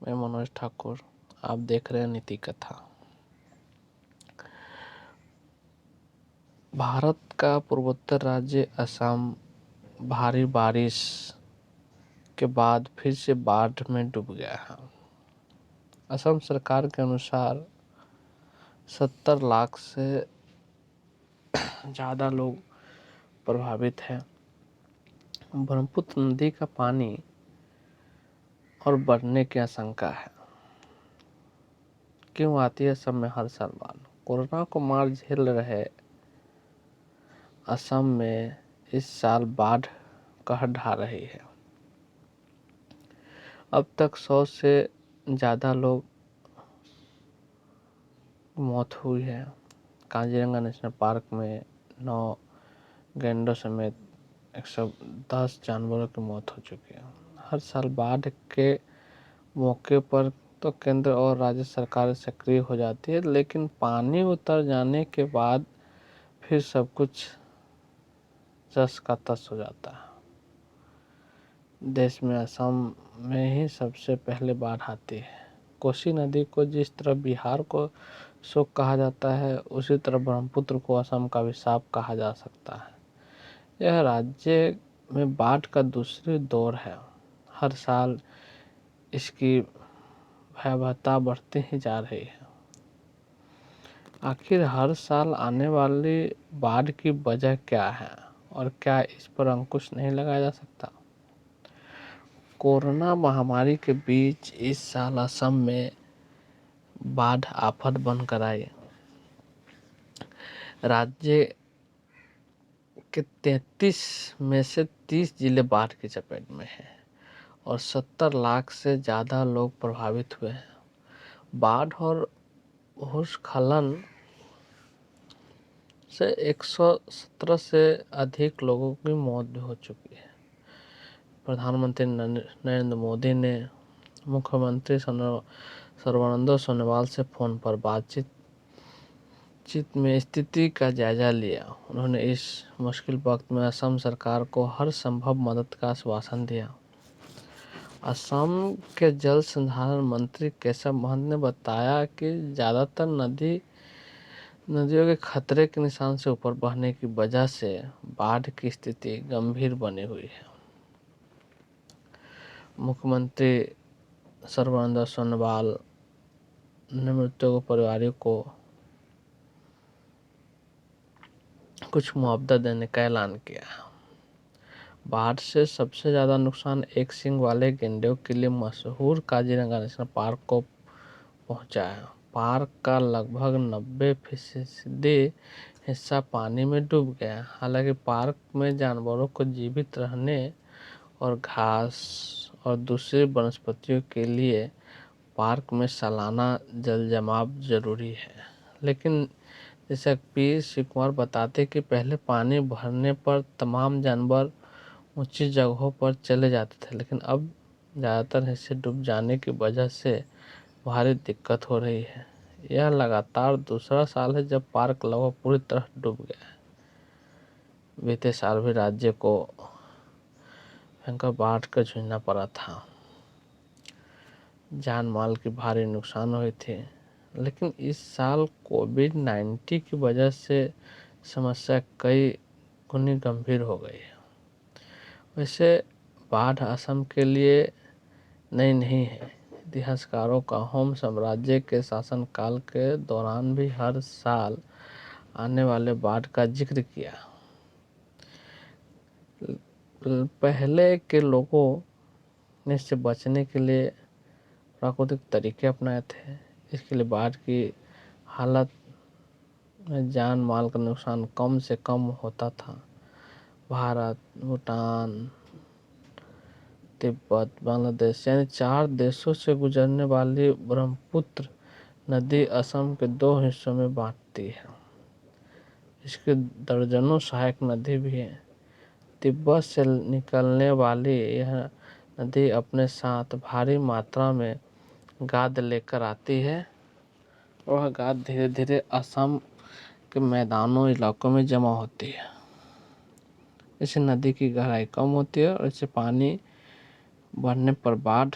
मैं मनोज ठाकुर। आप देख रहे हैं नीति कथा। भारत का पूर्वोत्तर राज्य असम भारी बारिश के बाद फिर से बाढ़ में डूब गया है। असम सरकार के अनुसार 70 लाख से ज़्यादा लोग प्रभावित हैं। ब्रह्मपुत्र नदी का पानी और बढ़ने की आशंका है। क्यों आती है असम में हर साल बाढ़? कोरोना को मार झेल रहे असम में इस साल बाढ़ कहर ढा रही है। अब तक 100 से ज़्यादा लोग मौत हुई है। काजीरंगा नेशनल पार्क में 9 गैंडों समेत 110 जानवरों की मौत हो चुकी है। हर साल बाढ़ के मौके पर तो केंद्र और राज्य सरकार सक्रिय हो जाती है, लेकिन पानी उतर जाने के बाद फिर सब कुछ जस का तस हो जाता है। देश में असम में ही सबसे पहले बाढ़ आती है। कोसी नदी को जिस तरह बिहार को शोक कहा जाता है, उसी तरह ब्रह्मपुत्र को असम का अभिशाप कहा जा सकता है। यह राज्य में बाढ़ का दूसरी दौर है। हर साल इसकी भयावहता बढ़ती ही जा रही है। आखिर हर साल आने वाली बाढ़ की वजह क्या है और क्या इस पर अंकुश नहीं लगाया जा सकता? कोरोना महामारी के बीच इस साल असम में बाढ़ आफत बनकर आई। राज्य के 33 में से 30 जिले बाढ़ की चपेट में हैं और 70 लाख से ज़्यादा लोग प्रभावित हुए हैं। बाढ़ और भूस्खलन से 117 से अधिक लोगों की मौत भी हो चुकी है। प्रधानमंत्री नरेंद्र मोदी ने मुख्यमंत्री सर्बानंद सोनोवाल से फ़ोन पर बातचीत में स्थिति का जायजा लिया। उन्होंने इस मुश्किल वक्त में असम सरकार को हर संभव मदद का आश्वासन दिया। असम के जल संसाधन मंत्री केशव महंत ने बताया कि ज़्यादातर नदियों के खतरे के निशान से ऊपर बहने की वजह से बाढ़ की स्थिति गंभीर बनी हुई है। मुख्यमंत्री सर्बानंद सोनोवाल ने मृतकों के परिवारों को कुछ मुआवजा देने का ऐलान किया। बाढ़ से सबसे ज़्यादा नुकसान एक सींग वाले गैंडों के लिए मशहूर काजीरंगा नेशनल पार्क को पहुंचा है। पार्क का लगभग 90% हिस्सा पानी में डूब गया। हालांकि पार्क में जानवरों को जीवित रहने और घास और दूसरी वनस्पतियों के लिए पार्क में सालाना जल जमाव जरूरी है। लेकिन जैसा पी शिव कुमार बताते कि पहले पानी भरने पर तमाम जानवर ऊंची जगहों पर चले जाते थे, लेकिन अब ज़्यादातर हिस्से डूब जाने की वजह से भारी दिक्कत हो रही है। यह लगातार दूसरा साल है जब पार्क लगभग पूरी तरह डूब गया है। बीते साल भी राज्य को भयंकर बाढ़ का जूझना पड़ा था। जान माल की भारी नुकसान हुई थी, लेकिन इस साल कोविड-19 की वजह से समस्या कई गुनी गंभीर हो गई है। वैसे बाढ़ असम के लिए नई नहीं है। इतिहासकारों का होम साम्राज्य के शासनकाल के दौरान भी हर साल आने वाले बाढ़ का जिक्र किया। पहले के लोगों ने इससे बचने के लिए प्राकृतिक तरीके अपनाए थे। इसके लिए बाढ़ की हालत में जान माल का नुकसान कम से कम होता था। भारत, भूटान, तिब्बत, बांग्लादेश यानी 4 देशों से गुजरने वाली ब्रह्मपुत्र नदी असम के 2 हिस्सों में बांटती है। इसकी दर्जनों सहायक नदी भी हैं। तिब्बत से निकलने वाली यह नदी अपने साथ भारी मात्रा में गाद लेकर आती है। वह गाद धीरे धीरे असम के मैदानों इलाकों में जमा होती है। इससे नदी की गहराई कम होती है और इससे पानी बढ़ने पर बाढ़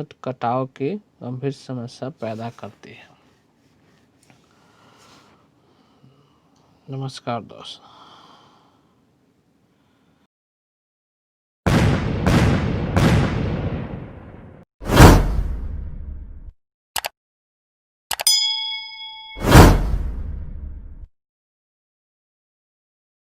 कटाव की गंभीर समस्या पैदा करती है। नमस्कार दोस्तों।